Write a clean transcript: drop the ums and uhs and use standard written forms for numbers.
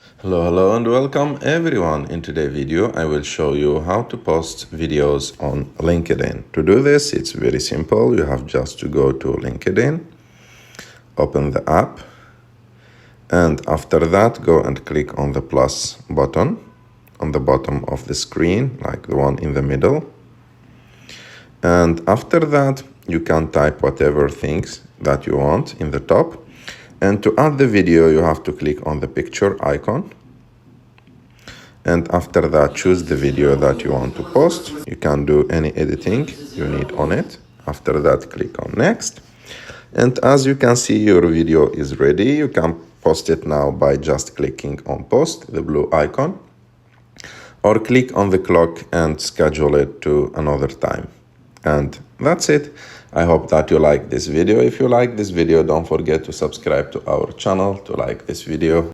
Hello and welcome everyone. In today's video I will show you how to post videos on LinkedIn. To do this, it's very simple. You have just to go to LinkedIn, open the app, and after that go and click on the plus button on the bottom of the screen, like the one in the middle. And after that you can type whatever things that you want in the top. And to add the video, you have to click on the picture icon. And after that, choose the video that you want to post. You can do any editing you need on it. After that, click on next. And as you can see, your video is ready. You can post it now by just clicking on post, the blue icon, or click on the clock and schedule it to another time. And that's it. I hope that you like this video. If you like this video, don't forget to subscribe to our channel, to like this video.